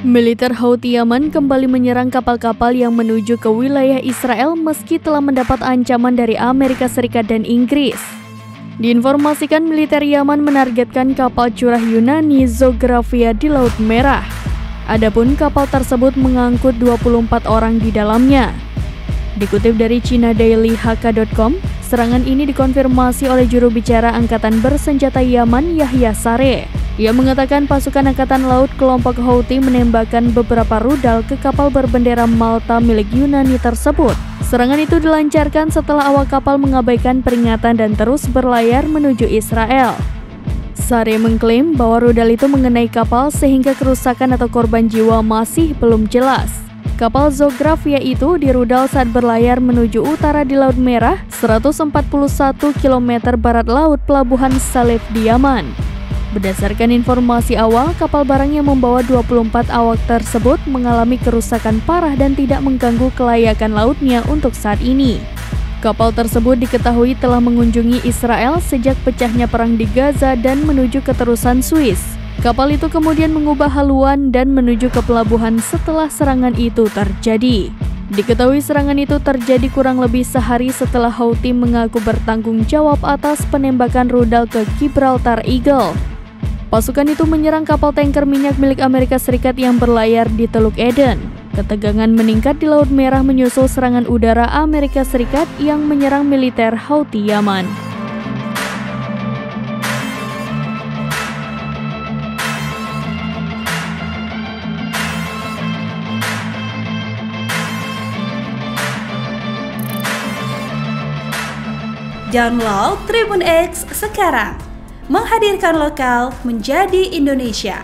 Militer Houthi Yaman kembali menyerang kapal-kapal yang menuju ke wilayah Israel meski telah mendapat ancaman dari Amerika Serikat dan Inggris. Diinformasikan militer Yaman menargetkan kapal curah Yunani Zographia di Laut Merah. Adapun kapal tersebut mengangkut 24 orang di dalamnya. Dikutip dari ChinaDailyHK.com, serangan ini dikonfirmasi oleh juru bicara Angkatan Bersenjata Yaman Yahya Sareh. Ia mengatakan pasukan Angkatan Laut kelompok Houthi menembakkan beberapa rudal ke kapal berbendera Malta milik Yunani tersebut. Serangan itu dilancarkan setelah awak kapal mengabaikan peringatan dan terus berlayar menuju Israel. Sareh mengklaim bahwa rudal itu mengenai kapal sehingga kerusakan atau korban jiwa masih belum jelas. Kapal Zographia itu dirudal saat berlayar menuju utara di Laut Merah, 141 km barat laut Pelabuhan Salif di Yaman. Berdasarkan informasi awal, kapal barang yang membawa 24 awak tersebut mengalami kerusakan parah dan tidak mengganggu kelayakan lautnya untuk saat ini. Kapal tersebut diketahui telah mengunjungi Israel sejak pecahnya perang di Gaza dan menuju ke terusan Swiss. Kapal itu kemudian mengubah haluan dan menuju ke pelabuhan setelah serangan itu terjadi. Diketahui serangan itu terjadi kurang lebih sehari setelah Houthi mengaku bertanggung jawab atas penembakan rudal ke Gibraltar Eagle. Pasukan itu menyerang kapal tanker minyak milik Amerika Serikat yang berlayar di Teluk Eden. Ketegangan meningkat di Laut Merah menyusul serangan udara Amerika Serikat yang menyerang militer Houthi Yaman. Download Tribun X sekarang, menghadirkan lokal menjadi Indonesia.